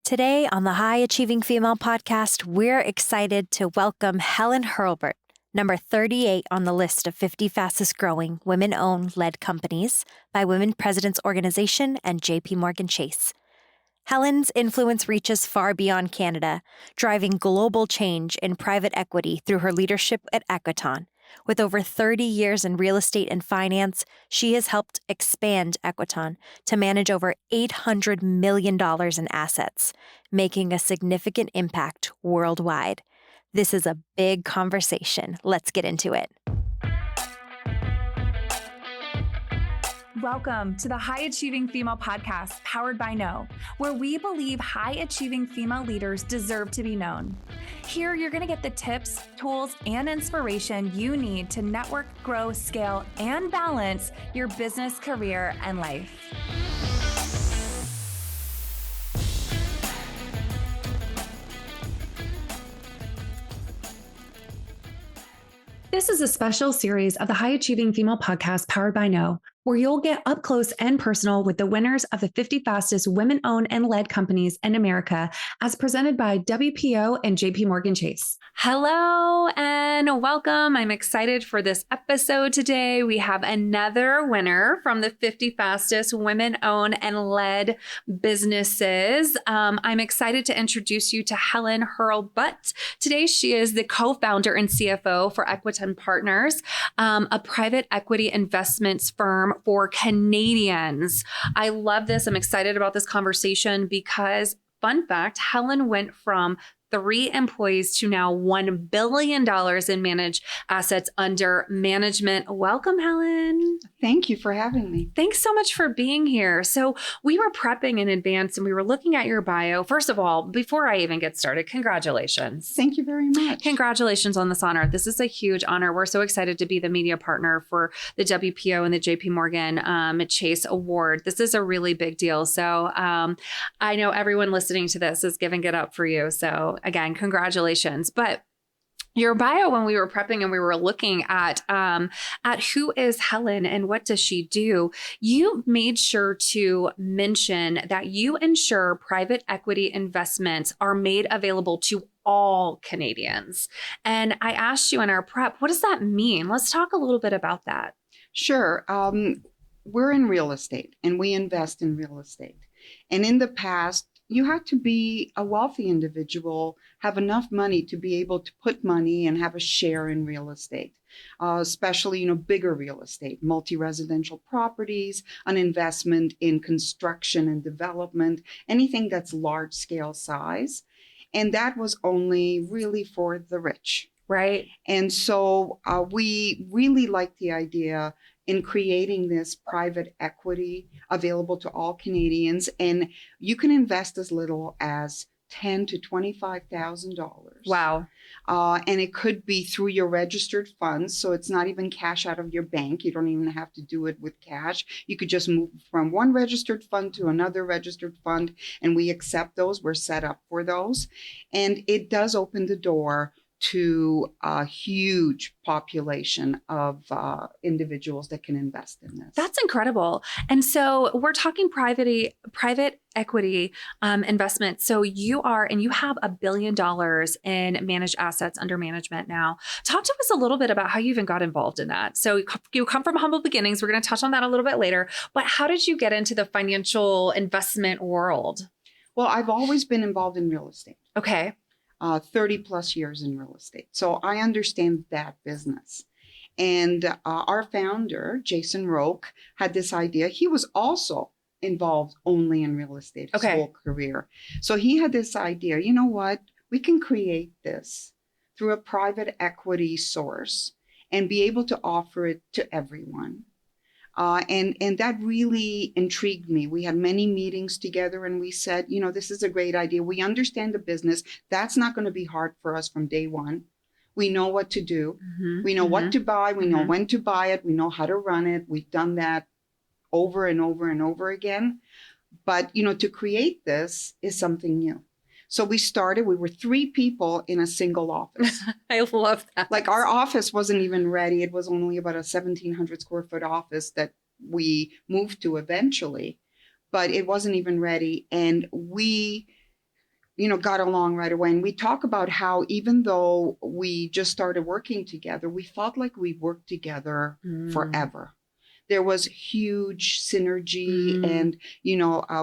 Today on the High Achieving Female podcast, we're excited to welcome Helen Hurlbut, number 38 on the list of 50 fastest growing women-owned led companies by Women Presidents Organization and JP Chase. Helen's influence reaches far beyond Canada, driving global change in private equity through her leadership at Equiton. With over 30 years in real estate and finance, she has helped expand Equiton to manage over $800 million in assets, making a significant impact worldwide. This is a big conversation. Let's get into it. Welcome to the High Achieving Female podcast powered by Know, where we believe high achieving female leaders deserve to be known. Here, you're going to get the tips, tools, and inspiration you need to network, grow, scale, and balance your business, career, and life. This is a special series of the High Achieving Female podcast powered by Know, where you'll get up close and personal with the winners of the 50 fastest women-owned and led companies in America, as presented by WPO and JP Chase. Hello and welcome. I'm excited for this episode today. We have another winner from the 50 fastest women-owned and led businesses. I'm excited to introduce you to Helen Hurlbut. Today, she is the co-founder and CFO for Equiton Partners, a private equity investments firm for Canadians. I love this. I'm excited about this conversation because, fun fact, Helen went from 3 employees to now $1 billion in managed assets under management. Welcome, Helen. Thank you for having me. Thanks so much for being here. So we were prepping in advance and we were looking at your bio. First of all, before I even get started, congratulations. Thank you very much. Congratulations on this honor. This is a huge honor. We're so excited to be the media partner for the WPO and the JP Chase Award. This is a really big deal. So I know everyone listening to this is giving it up for you. So again, congratulations. But your bio, when we were prepping and we were looking at who is Helen and what does she do, you made sure to mention that you ensure private equity investments are made available to all Canadians. And I asked you in our prep, what does that mean? Let's talk a little bit about that. Sure. We're in real estate and we invest in real estate. And in the past, you had to be a wealthy individual, have enough money to be able to put money and have a share in real estate, especially, bigger real estate, multi-residential properties, an investment in construction and development, anything that's large scale size. And that was only really for the rich. Right. And so we really like the idea in creating this private equity available to all Canadians. And you can invest as little as $10,000 to $25,000. Wow. And it could be through your registered funds. So it's not even cash out of your bank. You don't even have to do it with cash. You could just move from one registered fund to another registered fund. And we accept those. We're set up for those. And it does open the door to a huge population of individuals that can invest in this. That's incredible. And so we're talking private equity investment. So you have $1 billion in managed assets under management now. Talk to us a little bit about how you even got involved in that. So you come from humble beginnings. We're going to touch on that a little bit later. But how did you get into the financial investment world? Well, I've always been involved in real estate. Okay. 30 plus years in real estate. So I understand that business. And our founder, Jason Roque, had this idea. He was also involved only in real estate his whole career. So he had this idea, you know what, we can create this through a private equity source and be able to offer it to everyone. And that really intrigued me. We had many meetings together and we said, this is a great idea. We understand the business. That's not going to be hard for us from day one. We know what to do. Mm-hmm. We know what to buy. We know when to buy it. We know how to run it. We've done that over and over and over again. But, to create this is something new. So we were 3 people in a single office. I love that. Like our office wasn't even ready. It was only about a 1,700 square foot office that we moved to eventually, but it wasn't even ready. And we got along right away. And we talk about how even though we just started working together, we felt like we worked together forever. There was huge synergy and,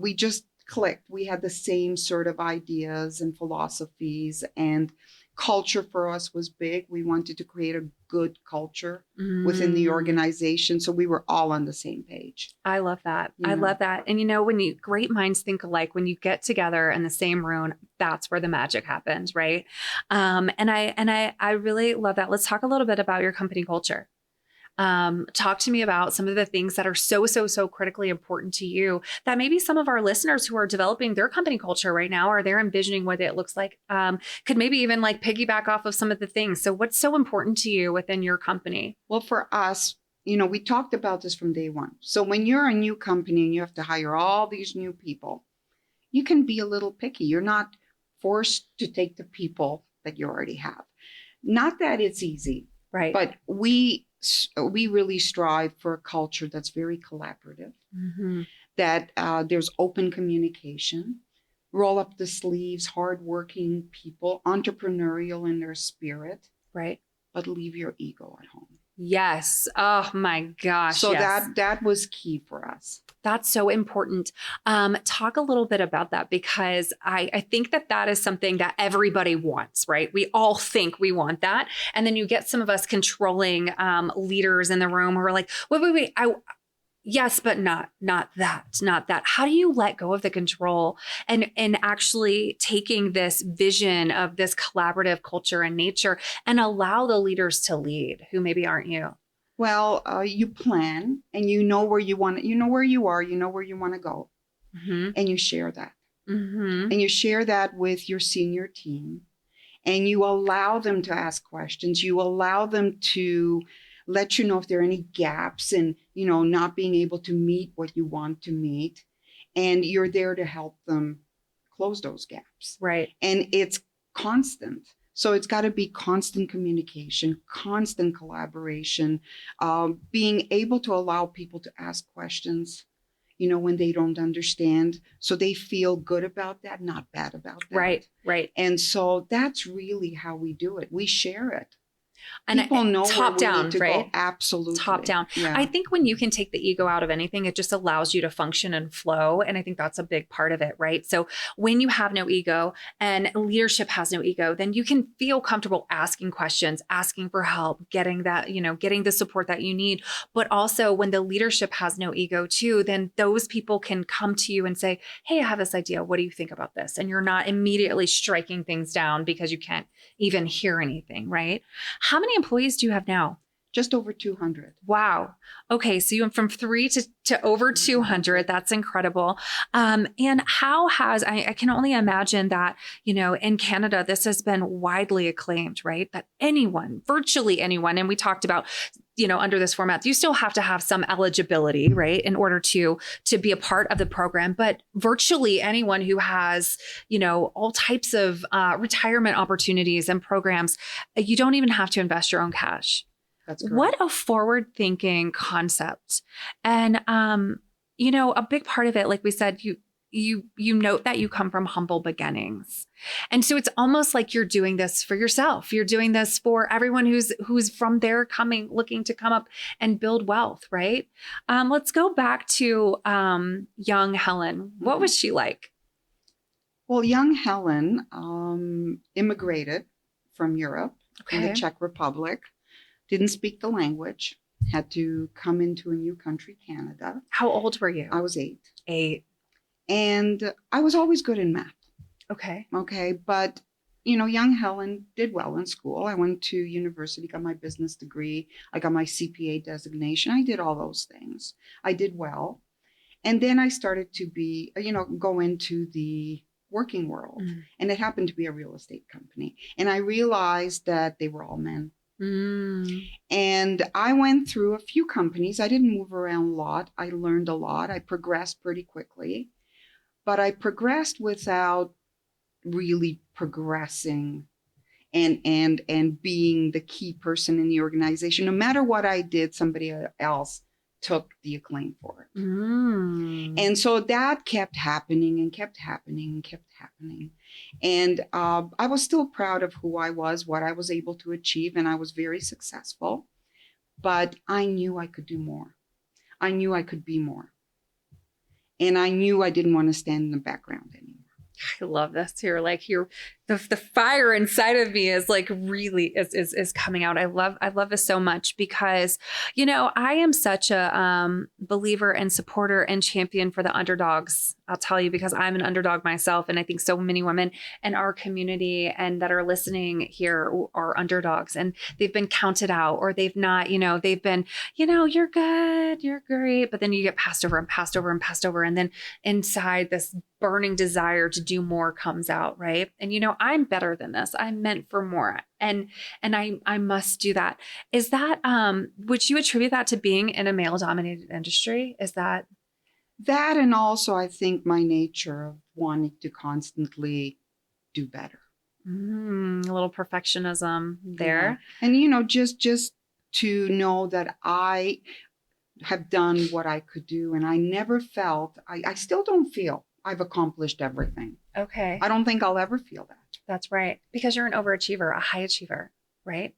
we just clicked. We had the same sort of ideas and philosophies, and culture for us was big. We wanted to create a good culture within the organization. So we were all on the same page. I love that. I love that. And when great minds think alike, when you get together in the same room, that's where the magic happens, right? And I really love that. Let's talk a little bit about your company culture. Talk to me about some of the things that are so critically important to you that maybe some of our listeners who are developing their company culture right now, or they're envisioning what it looks like, could maybe even like piggyback off of some of the things. So what's so important to you within your company? Well, for us, we talked about this from day one. So when you're a new company and you have to hire all these new people, you can be a little picky. You're not forced to take the people that you already have. Not that it's easy, right? But we really strive for a culture that's very collaborative, that there's open communication, roll up the sleeves, hardworking people, entrepreneurial in their spirit, right? But leave your ego at home. Yes. Oh my gosh. So yes. that was key for us. That's so important. Talk a little bit about that, because I think that is something that everybody wants, right? We all think we want that. And then you get some of us controlling leaders in the room who are like, wait. Yes, but not that. How do you let go of the control and actually taking this vision of this collaborative culture and nature and allow the leaders to lead who maybe aren't you? Well, you plan and you know where you want, where you are, where you want to go, and you share that. And you share that with your senior team, and you allow them to ask questions. You allow them to let you know if there are any gaps in, not being able to meet what you want to meet. And you're there to help them close those gaps. Right. And it's constant. So it's got to be constant communication, constant collaboration, being able to allow people to ask questions, when they don't understand. So they feel good about that, not bad about that. Right. And so that's really how we do it. We share it. And people know top where we down, need to right? go. Absolutely. Top down. Yeah. I think when you can take the ego out of anything, it just allows you to function and flow. And I think that's a big part of it, right? So when you have no ego and leadership has no ego, then you can feel comfortable asking questions, asking for help, getting that, getting the support that you need. But also when the leadership has no ego too, then those people can come to you and say, hey, I have this idea. What do you think about this? And you're not immediately striking things down because you can't even hear anything, right? How many employees do you have now? Just over 200. Wow. Okay. So you went from 3 to over 200. That's incredible. And how has, I can only imagine that, in Canada, this has been widely acclaimed, right? That anyone, virtually anyone, and we talked about, under this format, you still have to have some eligibility, right? In order to be a part of the program, but virtually anyone who has, all types of retirement opportunities and programs, you don't even have to invest your own cash. That's correct. What a forward-thinking concept. And, a big part of it, like we said, you note that you come from humble beginnings. And so it's almost like you're doing this for yourself. You're doing this for everyone who's from there looking to come up and build wealth, right? Let's go back to young Helen. What was she like? Well, young Helen immigrated from Europe, in the Czech Republic. Didn't speak the language, had to come into a new country, Canada. How old were you? I was 8. 8. And I was always good in math. Okay. But, young Helen did well in school. I went to university, got my business degree. I got my CPA designation. I did all those things. I did well. And then I started to go into the working world. And it happened to be a real estate company. And I realized that they were all men. And I went through a few companies. I didn't move around a lot. I learned a lot. I progressed pretty quickly, but I progressed without really progressing and being the key person in the organization. No matter what I did, somebody else took the acclaim for it. Mm. And so that kept happening and kept happening and kept happening. And I was still proud of who I was, what I was able to achieve, and I was very successful. But I knew I could do more. I knew I could be more. And I knew I didn't want to stand in the background anymore. I love this. The fire inside of me is like really is coming out. I love this so much because, I am such a believer and supporter and champion for the underdogs. I'll tell you, because I'm an underdog myself. And I think so many women in our community and that are listening here are underdogs, and they've been counted out, or they've not, they've been, you're good, you're great. But then you get passed over and passed over and passed over. And then inside, this burning desire to do more comes out. Right. And, I'm better than this. I'm meant for more. And I must do that. Is that, would you attribute that to being in a male dominated industry? Is that? That, and also I think my nature of wanting to constantly do better. A little perfectionism there. Yeah. And, just to know that I have done what I could do, and I never felt, I still don't feel I've accomplished everything. Okay. I don't think I'll ever feel that. That's right. Because you're an overachiever, a high achiever, right?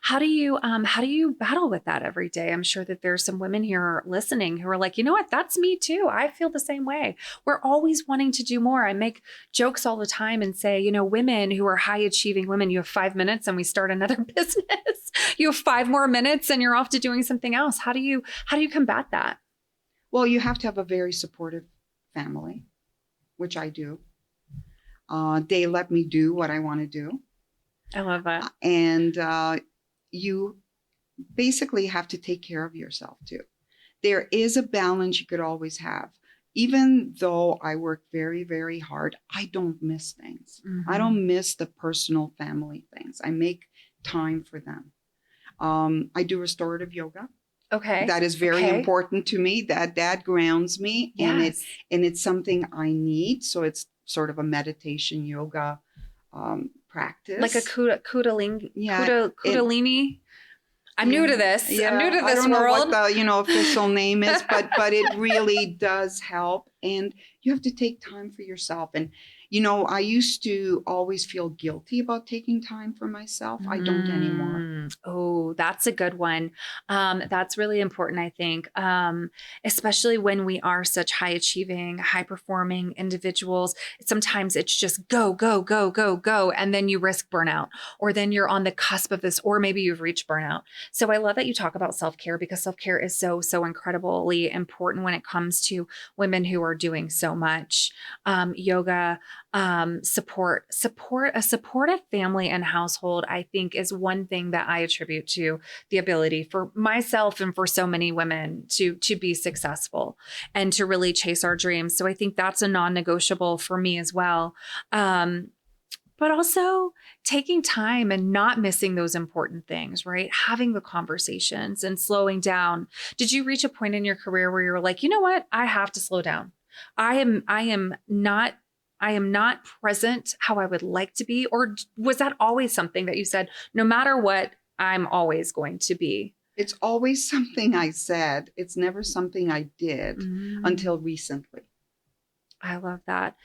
How do you battle with that every day? I'm sure that there's some women here listening who are like, you know what? That's me too. I feel the same way. We're always wanting to do more. I make jokes all the time and say, women who are high achieving women, you have 5 minutes and we start another business. You have 5 more minutes and you're off to doing something else. How do you combat that? Well, you have to have a very supportive family, which I do. They let me do what I want to do. I love that. And you basically have to take care of yourself too. There is a balance you could always have. Even though I work very, very hard, I don't miss things. Mm-hmm. I don't miss the personal family things. I make time for them. I do restorative yoga. Okay. That is very important to me. That grounds me. Yes. And it's something I need. So it's sort of a meditation yoga practice. Like a kundalini. Yeah. Kundalini. I'm new to this. Yeah, I'm new to this I don't world. know what the official name is, but it really does help. And you have to take time for yourself. And I used to always feel guilty about taking time for myself. I don't anymore. Oh, that's a good one. That's really important, I think, especially when we are such high achieving, high performing individuals. Sometimes it's just go, go, go, go, go. And then you risk burnout, or then you're on the cusp of this, or maybe you've reached burnout. So I love that you talk about self-care, because self-care is so, so incredibly important when it comes to women who are doing so much. Yoga, support, a supportive family and household, I think, is one thing that I attribute to the ability for myself and for so many women to be successful and to really chase our dreams. So I think that's a non-negotiable for me as well. But also taking time and not missing those important things, right? Having the conversations and slowing down. Did you reach a point in your career where you're like, you know what? I have to slow down. I am not present how I would like to be? Or was that always something that you said, no matter what, I'm always going to be? It's always something I said. It's never something I did until recently. I love that.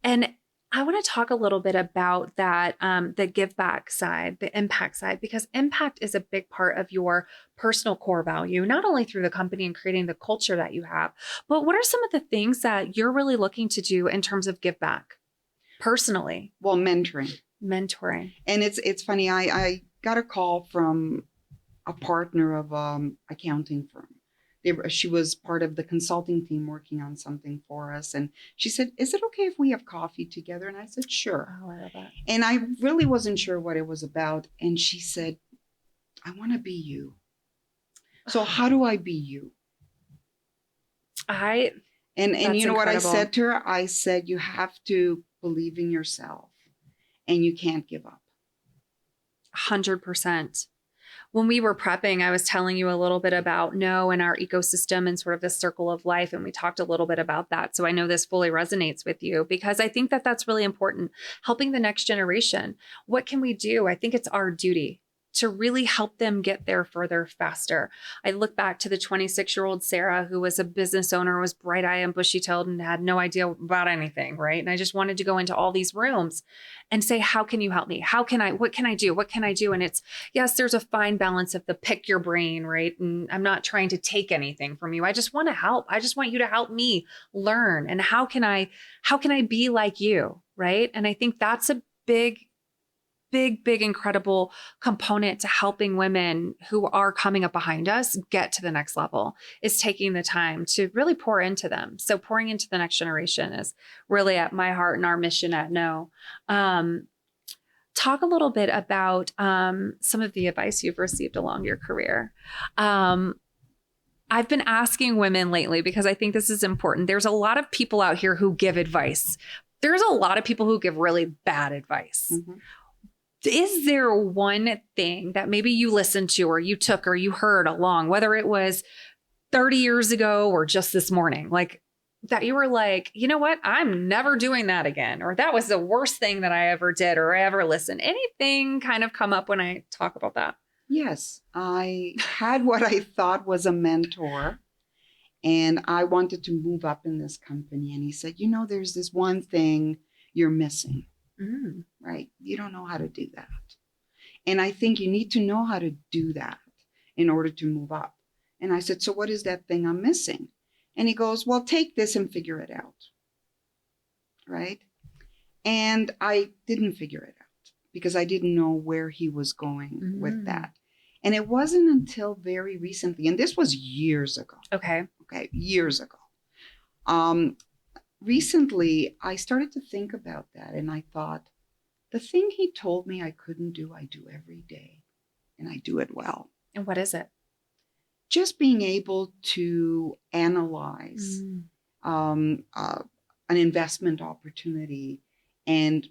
And I want to talk a little bit about that, the give back side, the impact side, because impact is a big part of your personal core value, not only through the company and creating the culture that you have, but what are some of the things that you're really looking to do in terms of give back personally? Well, mentoring. And it's funny. I got a call from a partner of accounting firm. She was part of the consulting team working on something for us. And she said, is it okay if we have coffee together? And I said, sure. Oh, I love that. And I really wasn't sure what it was about. And she said, I want to be you. So how do I be you? And you know what I incredible. said to her? I said, you have to believe in yourself and you can't give up. 100%. When we were prepping, I was telling you a little bit about no and our ecosystem and sort of the circle of life. And we talked a little bit about that. So I know this fully resonates with you, because I think that that's really important. Helping the next generation. What can we do? I think it's our duty to really help them get there further faster. I look back to the 26-year-old Sarah, who was a business owner, was bright-eyed and bushy-tailed and had no idea about anything, right? And I just wanted to go into all these rooms and say, how can you help me? What can I do? What can I do? And it's, yes, there's a fine balance of the pick your brain, right? And I'm not trying to take anything from you. I just want to help. I just want you to help me learn. And how can I be like you, right? And I think that's a big, incredible component to helping women who are coming up behind us get to the next level, is taking the time to really pour into them. So pouring into the next generation is really at my heart and our mission at No. Talk a little bit about some of the advice you've received along your career. I've been asking women lately because I think this is important. There's a lot of people out here who give advice. There's a lot of people who give really bad advice. Mm-hmm. Is there one thing that maybe you listened to or you took or you heard along, whether it was 30 years ago or just this morning, like that you were like, you know what, I'm never doing that again, or that was the worst thing that I ever did or I ever listened? Anything kind of come up when I talk about that? Yes, I had what I thought was a mentor, and I wanted to move up in this company. And he said, you know, there's this one thing you're missing. Right? You don't know how to do that. And I think you need to know how to do that in order to move up. And I said, so what is that thing I'm missing? And he goes, well, take this and figure it out. Right? And I didn't figure it out because I didn't know where he was going with that. And it wasn't until very recently, and this was years ago. Okay, years ago. Recently, I started to think about that, and I thought, the thing he told me I couldn't do, I do every day, and I do it well. And what is it? Just being able to analyze an investment opportunity and,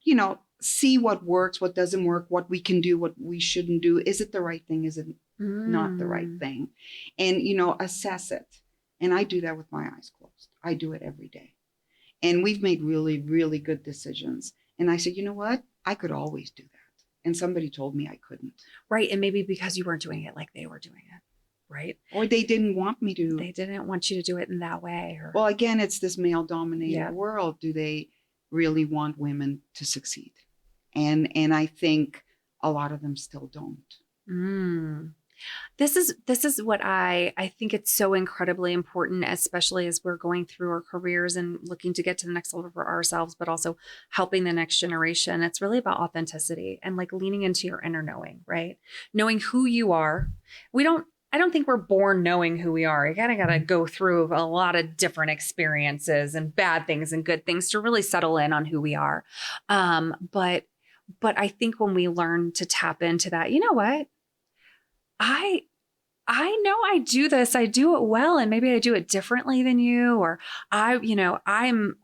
you know, see what works, what doesn't work, what we can do, what we shouldn't do. Is it the right thing? Is it not the right thing? And, you know, assess it. And I do that with my eyes closed. I do it every day. And we've made really, really good decisions. And I said, you know what? I could always do that. And somebody told me I couldn't. Right. And maybe because you weren't doing it like they were doing it. Right. Or they didn't want me to. They didn't want you to do it in that way. Or... Well, again, it's this male-dominated world. Do they really want women to succeed? And I think a lot of them still don't. This is what I think it's so incredibly important, especially as we're going through our careers and looking to get to the next level for ourselves, but also helping the next generation. It's really about authenticity and like leaning into your inner knowing, right? Knowing who you are. I don't think we're born knowing who we are. You kind of got to go through a lot of different experiences and bad things and good things to really settle in on who we are. But I think when we learn to tap into that, you know what? I know I do this, I do it well, and maybe I do it differently than you, or I'm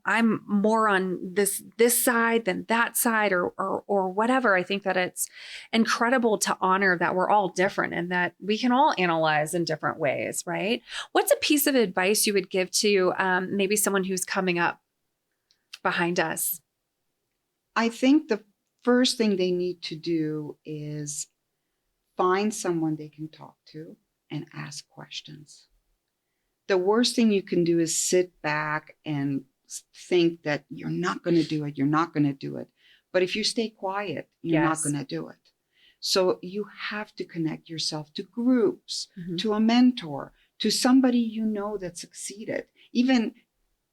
more on this side than that side, or whatever. I think that it's incredible to honor that we're all different and that we can all analyze in different ways, right? What's a piece of advice you would give to maybe someone who's coming up behind us? I think the first thing they need to do is find someone they can talk to and ask questions. The worst thing you can do is sit back and think that you're not going to do it. You're not going to do it. But if you stay quiet, you're not going to do it. So you have to connect yourself to groups, to a mentor, to somebody you know that succeeded. Even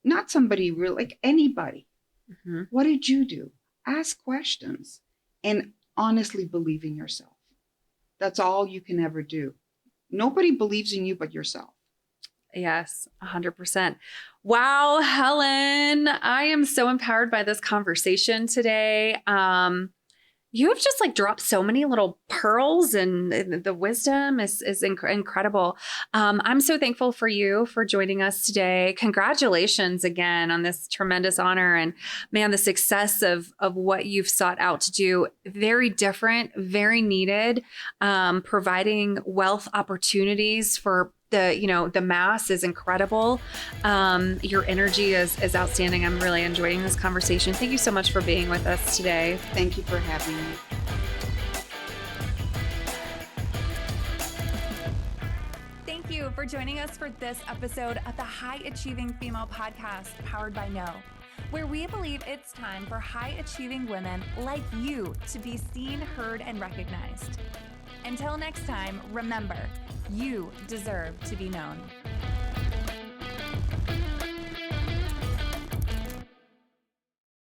not somebody real, like anybody. What did you do? Ask questions and honestly believe in yourself. That's all you can ever do. Nobody believes in you but yourself. Yes, 100%. Wow, Helen, I am so empowered by this conversation today. You have just like dropped so many little pearls, and the wisdom is incredible. I'm so thankful for you for joining us today. Congratulations again on this tremendous honor, and man, the success of what you've sought out to do. Very different, very needed, providing wealth opportunities for the mass is incredible. Your energy is outstanding. I'm really enjoying this conversation. Thank you so much for being with us today. Thank you for having me. for joining us for this episode of the High Achieving Female Podcast, powered by No, where we believe it's time for high achieving women like you to be seen, heard, and recognized. Until next time, remember, you deserve to be known.